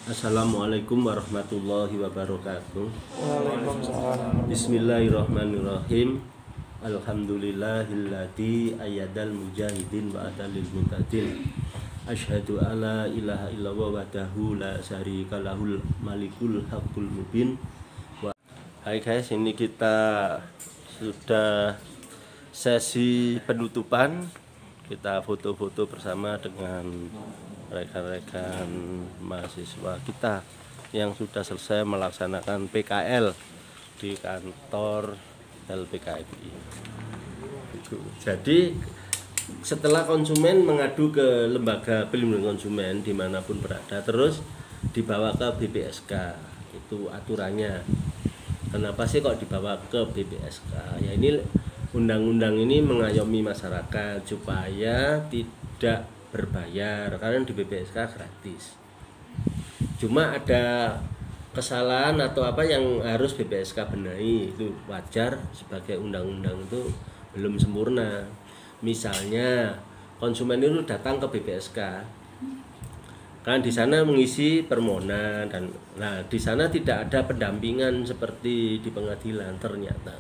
Assalamualaikum warahmatullahi wabarakatuh. Waalaikumsalam. Bismillahirrahmanirrahim. Alhamdulillahilladzi ayyadal mujahidin wa adalil muqtatin. Asyhadu alla ilaha illallah wahdahu la syarika lahul malikul haqqul mubin. Hai guys, ini kita sudah sesi penutupan. Kita foto-foto bersama dengan rekan-rekan mahasiswa kita yang sudah selesai melaksanakan PKL di kantor LPKMI. Jadi setelah konsumen mengadu ke lembaga pelindungan konsumen dimanapun berada, terus dibawa ke BPSK, itu aturannya. Kenapa sih kok dibawa ke BPSK? Ya ini undang-undang ini mengayomi masyarakat supaya tidak berbayar, karena di BPSK gratis. Cuma ada kesalahan atau apa yang harus BPSK benahi, itu wajar, sebagai undang-undang itu belum sempurna. Misalnya konsumen itu datang ke BPSK, kan di sana mengisi permohonan, dan nah di sana tidak ada pendampingan seperti di pengadilan. Ternyata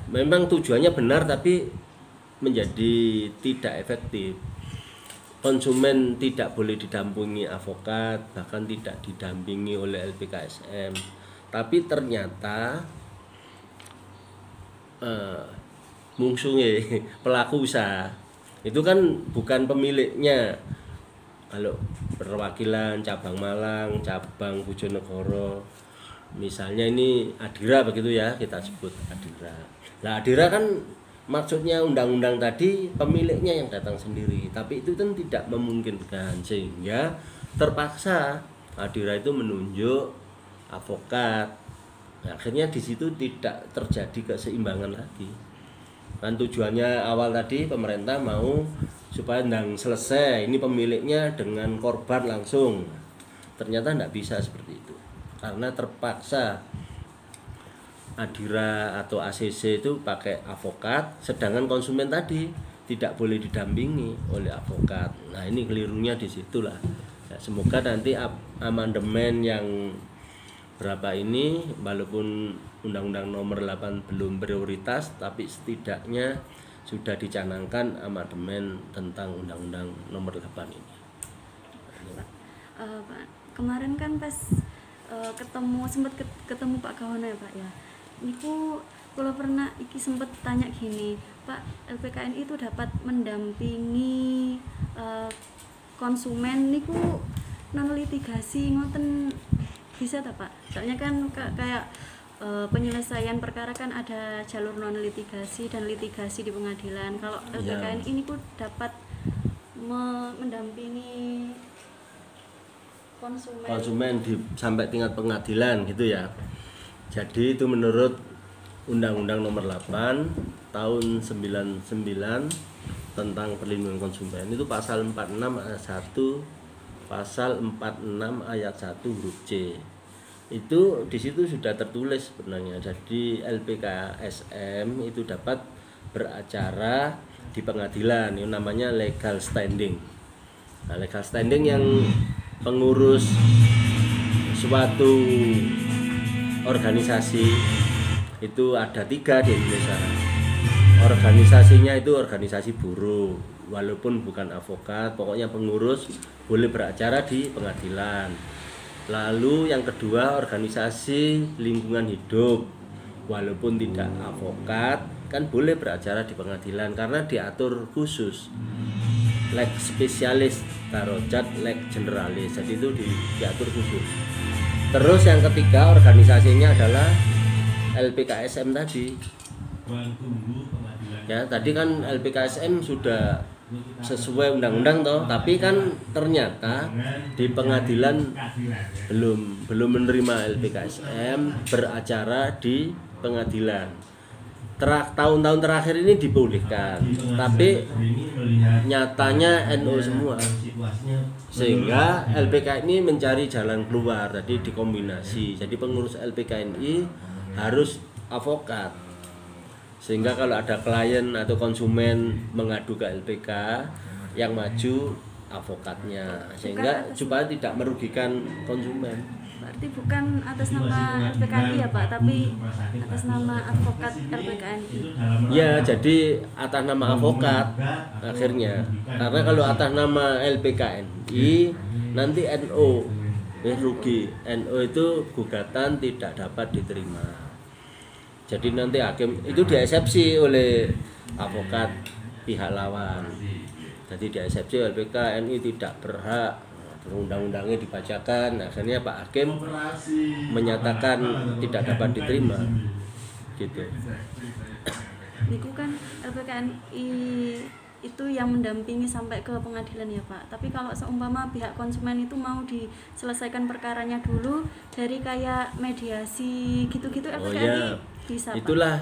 memang tujuannya benar tapi menjadi tidak efektif. Konsumen tidak boleh didampingi advokat, bahkan tidak didampingi oleh LPKSM. Tapi ternyata mungsunge pelaku usaha itu kan bukan pemiliknya. Kalau perwakilan cabang Malang, cabang Bojonegoro, misalnya ini Adira begitu ya, kita sebut Adira. Nah Adira kan maksudnya undang-undang tadi pemiliknya yang datang sendiri, tapi itu kan tidak memungkinkan, sehingga terpaksa Adira itu menunjuk advokat. Nah, akhirnya di situ tidak terjadi keseimbangan lagi. Kan tujuannya awal tadi pemerintah mau supaya undang selesai, ini pemiliknya dengan korban langsung. Ternyata tidak bisa seperti itu, karena terpaksa Adira atau ACC itu pakai advokat, sedangkan konsumen tadi tidak boleh didampingi oleh advokat. Nah ini kelirunya di situlah. Ya, semoga nanti amandemen yang berapa ini, walaupun Undang-Undang Nomor 8 belum prioritas, tapi setidaknya sudah dicanangkan amandemen tentang Undang-Undang Nomor 8 ini. Pak, kemarin kan pas sempat ketemu Pak Kawana ya Pak ya. Niku kalau pernah sempet tanya gini, Pak, LPKNI itu dapat mendampingi konsumen niku non litigasi ngoten bisa tak Pak? Soalnya kan kayak penyelesaian perkara kan ada jalur non litigasi dan litigasi di pengadilan. Kalau LPKNI ini dapat mendampingi konsumen sampai tingkat pengadilan gitu ya. Jadi itu menurut Undang-Undang Nomor 8 tahun 99 tentang perlindungan konsumen, itu pasal 46 ayat 1, pasal 46 ayat 1 huruf C. Itu di situ sudah tertulis sebenarnya. Jadi LPKSM itu dapat beracara di pengadilan, itu namanya legal standing. Nah, legal standing yang pengurus suatu organisasi itu ada 3 di Indonesia. Organisasinya itu organisasi buruh, walaupun bukan advokat, pokoknya pengurus boleh beracara di pengadilan. Lalu yang kedua organisasi lingkungan hidup, walaupun tidak advokat kan boleh beracara di pengadilan karena diatur khusus. Leg spesialis, darajat leg generalis, jadi itu diatur khusus. Terus yang ketiga organisasinya adalah LPKSM tadi. Ya, tadi kan LPKSM sudah sesuai undang-undang toh, tapi kan ternyata di pengadilan belum menerima LPKSM beracara di pengadilan. Tahun-tahun terakhir ini dibolehkan, tapi nyatanya NU semua, sehingga LPK ini mencari jalan keluar tadi dikombinasi. Jadi pengurus LPKNI harus advokat, sehingga kalau ada klien atau konsumen mengadu ke LPK, yang maju avokatnya, sehingga supaya tidak merugikan konsumen. Berarti bukan atas nama LPKNI ya Pak, tapi atas nama advokat LPKNI. Ya, jadi atas nama avokat akhirnya. Karena kalau atas nama LPKNI nanti NO rugi. NO itu gugatan tidak dapat diterima. Jadi nanti hakim itu diesepsi oleh avokat pihak lawan. Jadi diesepsi LPKNI tidak berhak, undang-undangnya dibacakan, akhirnya Pak Hakim menyatakan tidak dapat diterima gitu. Niku kan LPKNI itu yang mendampingi sampai ke pengadilan ya Pak. Tapi kalau seumpama pihak konsumen itu mau diselesaikan perkaranya dulu dari kayak mediasi gitu-gitu, LPKNI bisa Pak? Itulah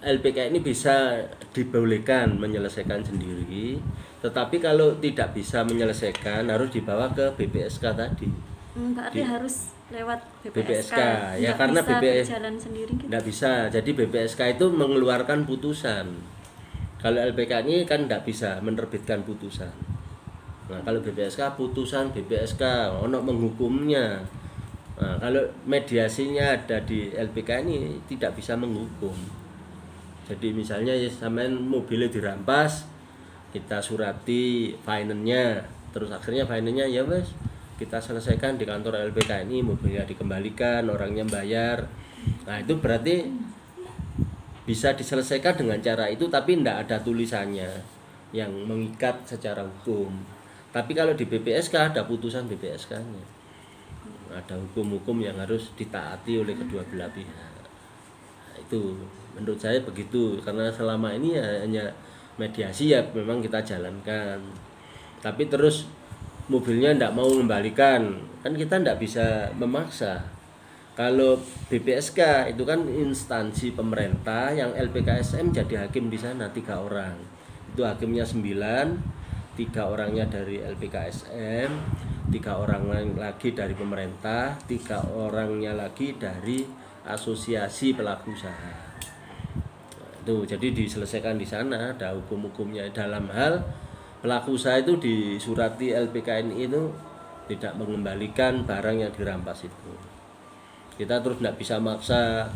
LPKNI bisa dibolehkan menyelesaikan sendiri, tetapi kalau tidak bisa menyelesaikan harus dibawa ke BPSK tadi. Berarti harus lewat BPSK ya, nggak karena bisa BPSK berjalan sendiri gitu. Nggak bisa, jadi BPSK itu mengeluarkan putusan. Kalau LPKNI kan nggak bisa menerbitkan putusan. Nah kalau BPSK putusan BPSK ono menghukumnya. Nah, kalau mediasinya ada di LPKNI tidak bisa menghukum. Jadi misalnya ya sampean mobilnya dirampas, kita surati finance-nya, terus akhirnya finance-nya ya wes kita selesaikan di kantor LPKNI, mobilnya dikembalikan, orangnya bayar. Nah itu berarti bisa diselesaikan dengan cara itu, tapi tidak ada tulisannya yang mengikat secara hukum. Tapi kalau di BPSK ada putusan BPSK-nya, ada hukum-hukum yang harus ditaati oleh kedua belah pihak. Nah, itu menurut saya begitu, karena selama ini ya hanya mediasi ya memang kita jalankan, tapi terus mobilnya tidak mau mengembalikan, kan kita tidak bisa memaksa. Kalau BPSK itu kan instansi pemerintah yang LPKSM jadi hakim di sana 3 orang. Itu hakimnya 9, 3 orangnya dari LPKSM, 3 orang lagi dari pemerintah, 3 orangnya lagi dari asosiasi pelaku usaha. Itu jadi diselesaikan di sana, ada hukum-hukumnya. Dalam hal pelaku usaha itu disurati LPKNI itu tidak mengembalikan barang yang dirampas itu. Kita terus tidak bisa maksa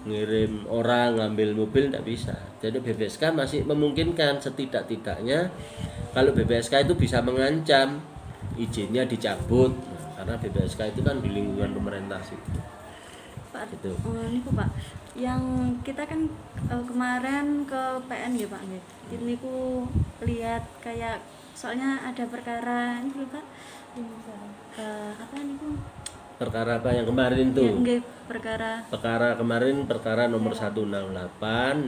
ngirim orang ngambil mobil, tidak bisa. Jadi BPSK masih memungkinkan, setidak-tidaknya kalau BPSK itu bisa mengancam izinnya dicabut. Nah, karena BPSK itu kan di lingkungan pemerintah sih Pak, gitu. Ini Pak, yang kita kan kemarin ke PN ya Pak, ini ku lihat kayak soalnya ada perkara ini Pak, apa nih ku? Perkara apa yang kemarin tuh? Ya, perkara kemarin perkara nomor 168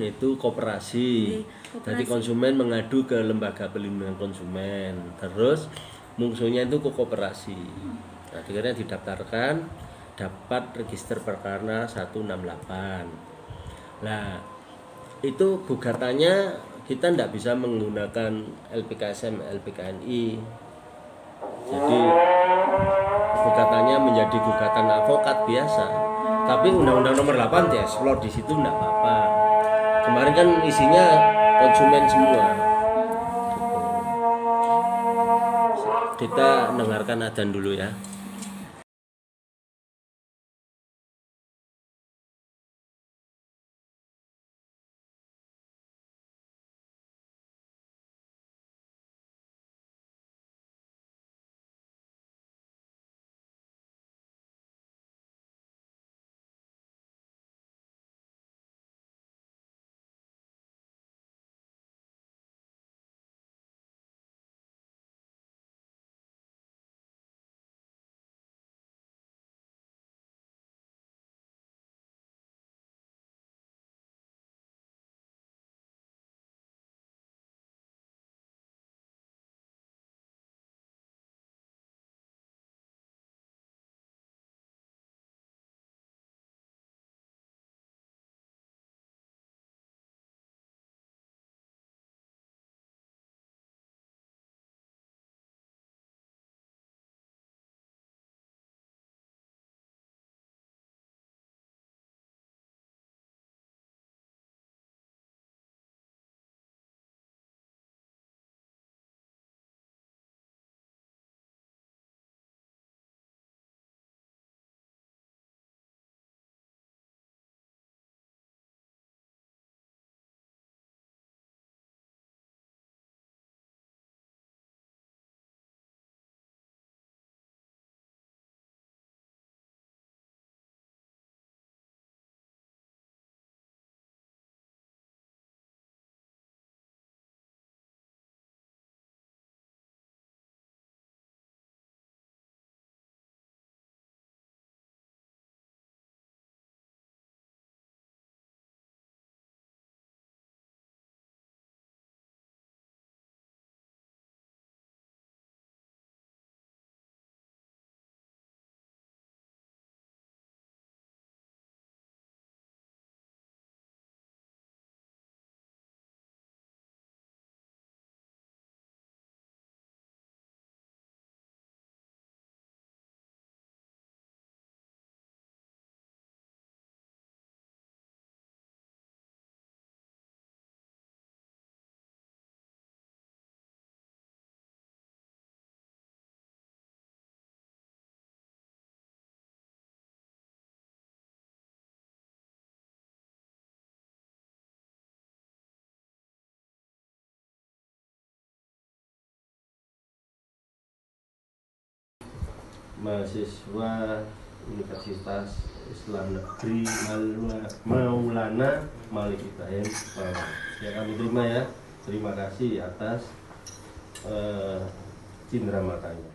itu koperasi. Jadi konsumen mengadu ke lembaga perlindungan konsumen, terus musuhnya itu ke koperasi. Nah, akhirnya didaftarkan, dapat register perkara 168. Nah, itu gugatannya kita tidak bisa menggunakan LPKSM, LPKNI. Jadi gugatannya menjadi gugatan avokat biasa. Tapi Undang-Undang Nomor 8 dieksplor di situ enggak apa-apa. Kemarin kan isinya konsumen semua. Kita dengarkan adzan dulu ya. mahasiswa Universitas Islam Negeri Maulana Malik Ibrahim Malang. Ya kami terima ya. Terima kasih atas cindera matanya.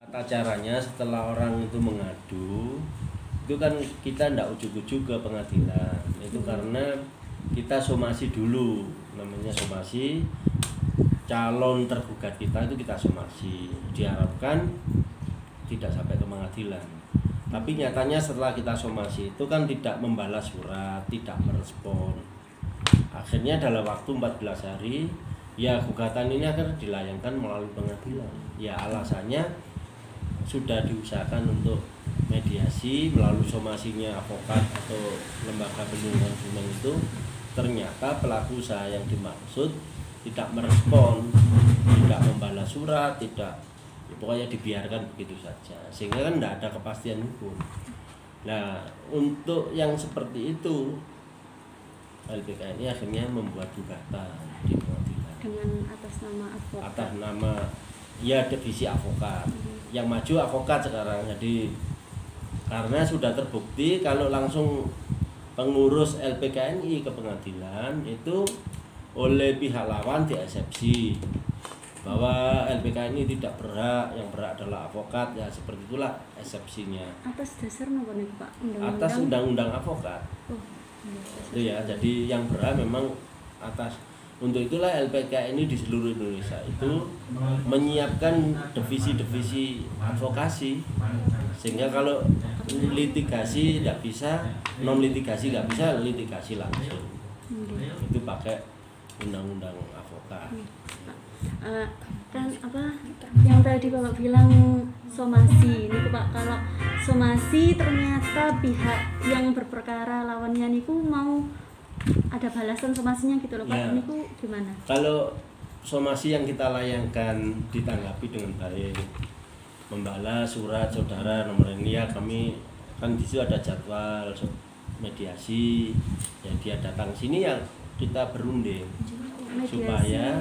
Caranya setelah orang itu mengadu, itu kan kita tidak ujuk-ujuk ke pengadilan. Itu karena kita somasi dulu, namanya somasi. Calon tergugat kita itu kita somasi, diharapkan tidak sampai ke pengadilan. Tapi nyatanya setelah kita somasi itu kan tidak membalas surat, tidak merespon. Akhirnya dalam waktu 14 hari, ya gugatan ini akan dilayangkan melalui pengadilan. Ya alasannya sudah diusahakan untuk mediasi melalui somasinya advokat atau lembaga pelindungan konsumen itu, ternyata pelaku usaha yang dimaksud tidak merespon, tidak membalas surat, tidak, ya pokoknya dibiarkan begitu saja, sehingga kan tidak ada kepastian hukum. Nah, untuk yang seperti itu LPKNI akhirnya membuat gugatan di pengadilan dengan atas nama advokat. Atas nama ya divisi advokat. Yang maju advokat sekarang. Jadi karena sudah terbukti kalau langsung pengurus LPKNI ke pengadilan itu oleh pihak lawan dieksepsi bahwa LPKNI tidak berhak, yang berhak adalah advokat, ya seperti itulah eksepsinya. Atas dasar apa nih Pak? Undang-undang? Atas undang-undang advokat. Oh, Itu ya, jadi yang berhak memang atas. Untuk itulah LPKNI di seluruh Indonesia itu menyiapkan divisi-divisi advokasi, sehingga kalau litigasi tidak bisa, non litigasi nggak bisa, litigasi langsung. Itu pakai undang-undang advokat. Kan apa yang tadi Bapak bilang somasi ini Pak, kalau somasi ternyata pihak yang berperkara lawannya niku mau ada balasan somasinya gitu loh Pak, Ya. niku gimana? Kalau somasi yang kita layangkan ditanggapi dengan baik, membalas surat saudara nomor ini, ya kami kan di situ ada jadwal mediasi, ya dia datang sini ya kita berunding supaya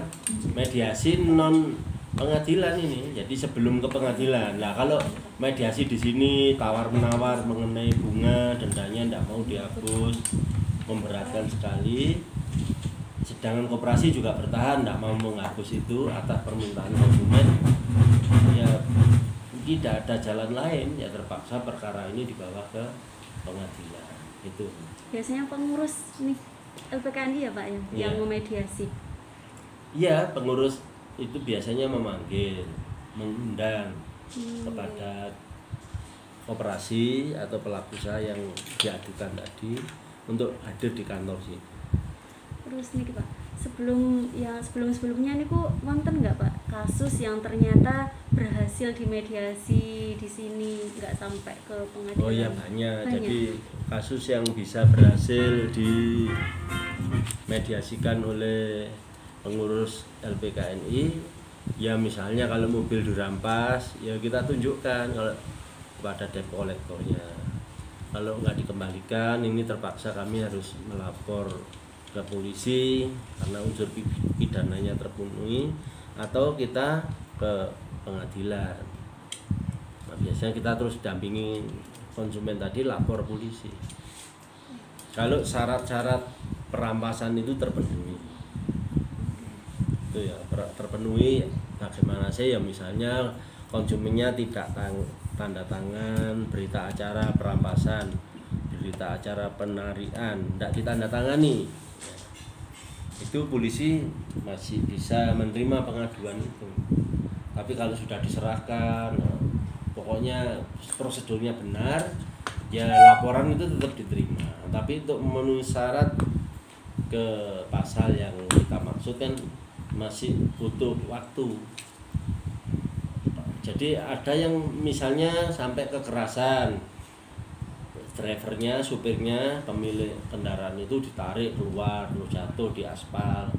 mediasi non pengadilan ini. Jadi sebelum ke pengadilan. Nah, kalau mediasi di sini tawar-menawar mengenai bunga, dendanya tidak mau dihapus, memberatkan sekali. Sedangkan koperasi juga bertahan tidak mau menghapus itu atas permintaan konsumen. Ya tidak ada jalan lain, ya terpaksa perkara ini dibawa ke pengadilan. Itu. Biasanya pengurus nih LPKNI ya Pak ya, yang Iya. memediasi. Iya, pengurus itu biasanya memanggil, mengundang kepada koperasi atau pelaku usaha yang diadukan tadi untuk hadir di kantor sih. Terus nih Pak, sebelumnya nih kok wonten nggak Pak kasus yang ternyata berhasil dimediasi di sini nggak sampai ke pengadilan? Oh ya banyak. Jadi kasus yang bisa berhasil dimediasikan oleh pengurus LPKNI, ya misalnya kalau mobil dirampas, ya kita tunjukkan kalau kepada debt kolektornya. Kalau nggak dikembalikan, ini terpaksa kami harus melapor ke polisi karena unsur pidananya terpenuhi, atau kita ke pengadilan. Nah, biasanya kita terus dampingi konsumen tadi lapor polisi. Kalau syarat-syarat perampasan itu terpenuhi, itu ya terpenuhi. Bagaimana sih, ya misalnya konsumennya tidak tanda tangan berita acara perampasan, berita acara penarian, tidak ditandatangani, itu polisi masih bisa menerima pengaduan itu. Tapi kalau sudah diserahkan, pokoknya prosedurnya benar, ya laporan itu tetap diterima. Tapi untuk memenuhi syarat ke pasal yang kita maksudkan masih butuh waktu. Jadi ada yang misalnya sampai kekerasan, drivernya, supirnya, pemilik kendaraan itu ditarik keluar, lalu jatuh di aspal.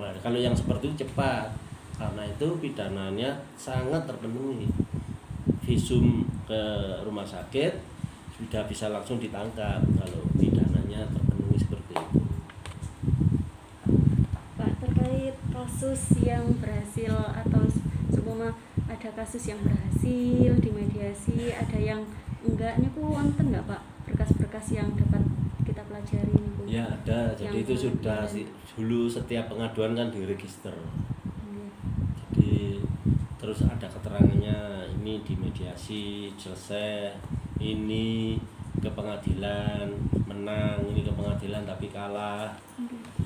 Nah, kalau yang seperti itu cepat, karena itu pidananya sangat terpenuhi. Visum ke rumah sakit sudah bisa langsung ditangkap kalau pidananya terpenuhi seperti itu. Pak, terkait kasus yang berhasil atau seumpama ada kasus yang berhasil dimediasi, ada yang enggak, ini kok wonten nggak Pak berkas-berkas yang dapat kita pelajari ini Bu? Ya ada, jadi Yang itu sudah dulu setiap pengaduan kan diregister. Jadi terus ada keterangannya ini di mediasi selesai, ini ke pengadilan menang, ini ke pengadilan tapi kalah,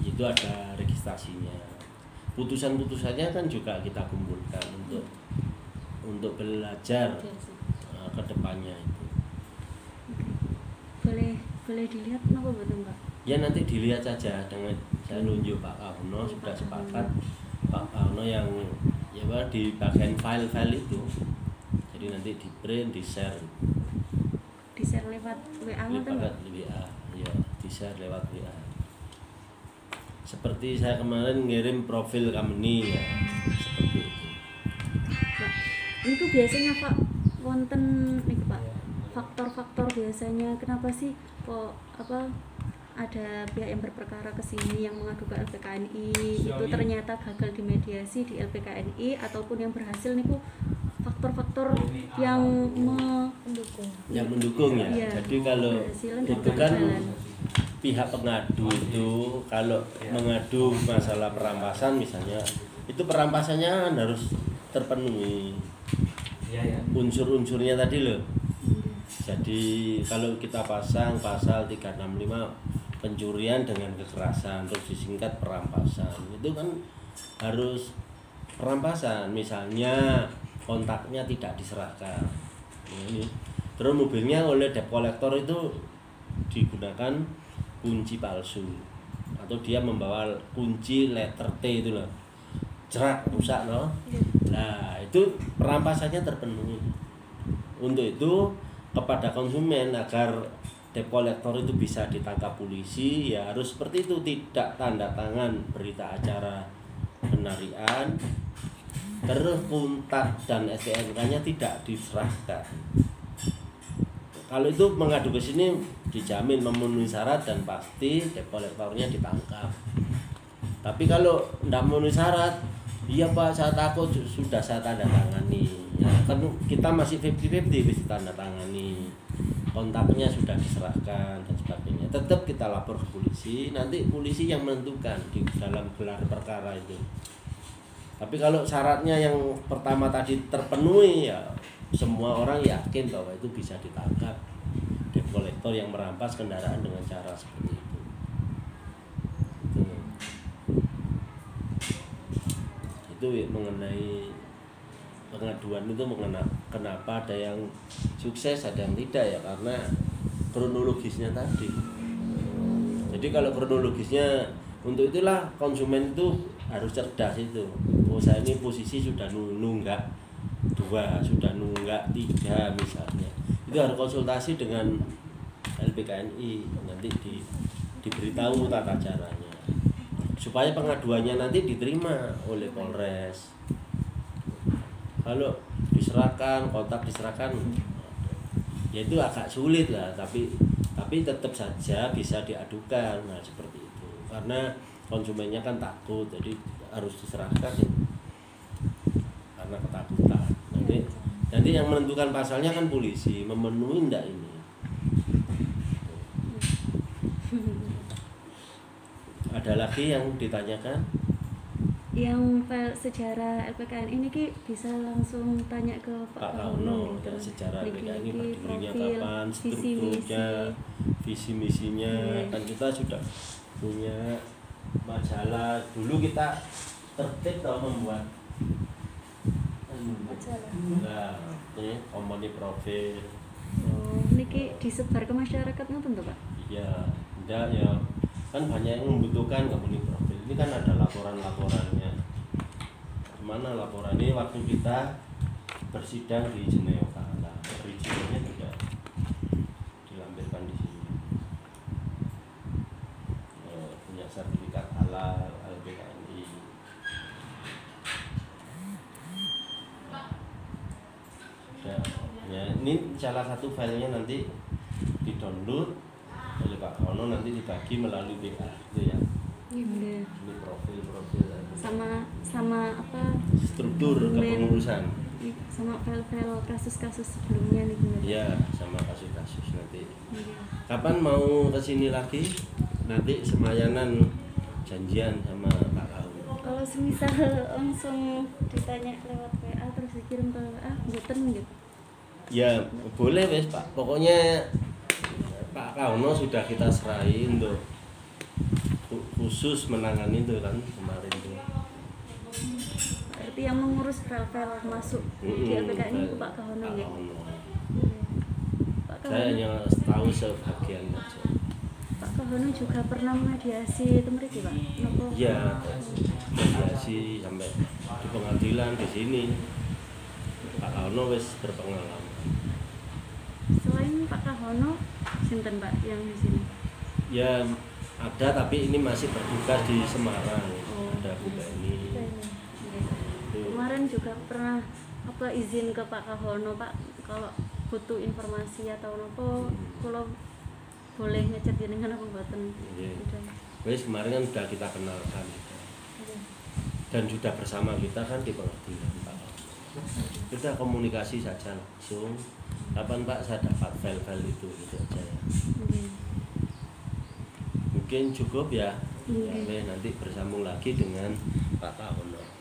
itu ada registrasinya. Putusannya kan juga kita kumpulkan untuk belajar ke depannya itu. Boleh dilihat apa betul Pak? Ya nanti dilihat saja, dengan saya nunjuk Pak Kauno, sudah sepakat Pak Kauno yang ya Pak, di bagian file-file itu. Jadi nanti di print, di share lewat WA ngoten lewat WA, ya di share lewat WA. Seperti saya kemarin ngirim profil company ya, seperti itu. Pak, itu biasanya Pak wonten nih Pak, faktor-faktor biasanya kenapa sih kok ada pihak yang berperkara ke sini yang mengadu ke LPKNI itu ternyata gagal di mediasi di LPKNI ataupun yang berhasil nih faktor-faktor yang mendukung ya. Iya, Jadi kalau itu kan pihak pengadu itu kalau mengadu masalah perampasan misalnya, itu perampasannya harus terpenuhi unsur-unsurnya tadi loh. Jadi kalau kita pasang pasal 365 pencurian dengan kekerasan terus disingkat perampasan, itu kan harus perampasan, misalnya kontaknya tidak diserahkan ini, terus mobilnya oleh debt collector itu digunakan kunci palsu atau dia membawa kunci letter T itu loh, cerak rusak loh. Nah itu perampasannya terpenuhi. Untuk itu kepada konsumen agar debt collector itu bisa ditangkap polisi ya harus seperti itu, tidak tanda tangan berita acara penarian, terus kontak dan STNK-nya tidak diserahkan. Kalau itu mengadu ke sini dijamin memenuhi syarat dan pasti debt collector-nya ditangkap. Tapi kalau tidak memenuhi syarat, iya Pak saya takut, sudah saya tanda tangani. Ya, kan kita masih 50-50 bisa tanda tangani. Kontaknya sudah diserahkan dan sebagainya. Tetap kita lapor ke polisi, nanti polisi yang menentukan di dalam gelar perkara itu. Tapi kalau syaratnya yang pertama tadi terpenuhi ya semua orang yakin bahwa itu bisa ditangkap debt collector yang merampas kendaraan dengan cara seperti itu. Itu mengenai pengaduan itu kenapa ada yang sukses ada yang tidak ya karena kronologisnya tadi. Jadi kalau kronologisnya untuk itulah konsumen itu harus cerdas itu. Oh saya ini posisi sudah nunggak 2, sudah nunggak 3 misalnya. Itu harus konsultasi dengan LPKNI, nanti diberitahu tata caranya supaya pengaduannya nanti diterima oleh Polres. Kalau diserahkan, kontak diserahkan, ya itu agak sulit lah, tapi tetap saja bisa diadukan. Nah seperti itu, karena konsumennya kan takut, jadi harus diserahkan ya. Karena ketakutan. Nanti yang menentukan pasalnya kan polisi, memenuhi enggak ini. Ada lagi yang ditanyakan? Yang file sejarah LPKN ini Ki bisa langsung tanya ke Pak Kauno ya, sejarah LPKN ini berdirinya kapan, strukturnya, visi misinya, kan kita sudah punya majalah. Dulu kita tertib kalau membuat majalah. Nah, ini company profil. Oh, niki disebar ke masyarakat ngoten to, Pak? Iya, enggak ya. Kan banyak yang membutuhkan company profil. Ini kan ada laporan-laporannya. Mana laporan ini waktu kita bersidang di Jenewa. Nah, perizinannya juga dilampirkan di sini. Punya sertifikat halal LPKNI. Ya, ini salah satu filenya nanti di-download oleh Pak Kauno, nanti dibagi melalui WA itu ya. Iya. Ini profil Sama apa? Struktur kepengurusan. Sama file-file kasus-kasus sebelumnya nih bener. Iya, sama kasus-kasus nanti. Iya. Kapan mau ke sini lagi? Nanti semayanan janjian sama Pak Kauno. Kalau semisal langsung ditanya lewat WA terus dikirim ke mboten gitu. Ya boleh wes Pak, pokoknya Pak Kauno sudah kita serahin untuk khusus menangani itu kan kemarin tuh. Berarti yang mengurus file-file masuk di LPK ini Pak Kahono ya? Pak Saya Kahono, hanya tahu sebagian aja. Pak Kahono juga pernah mediasi itu mriki Pak? Napa? Iya, mediasi sampai di pengadilan di sini. Pak Kauno wes berpengalaman. Selain Pak Kahono, sinten Pak yang di sini? Ya ada tapi ini masih bertugas di Semarang. Oh. Ada Bu Beni. Kemarin juga pernah apa izin ke Pak Kahono Pak kalau butuh informasi atau apa kalau boleh ngechat jenengan apa mboten? Iya. Udah. Wes kemarin kan sudah kita kenalkan dan sudah bersama kita kan di pengadilan Pak. Kita komunikasi saja langsung. Kapan Pak saya dapat file-file itu gitu aja ya. Mungkin cukup ya. Ya, nanti bersambung lagi dengan Pak Kahono.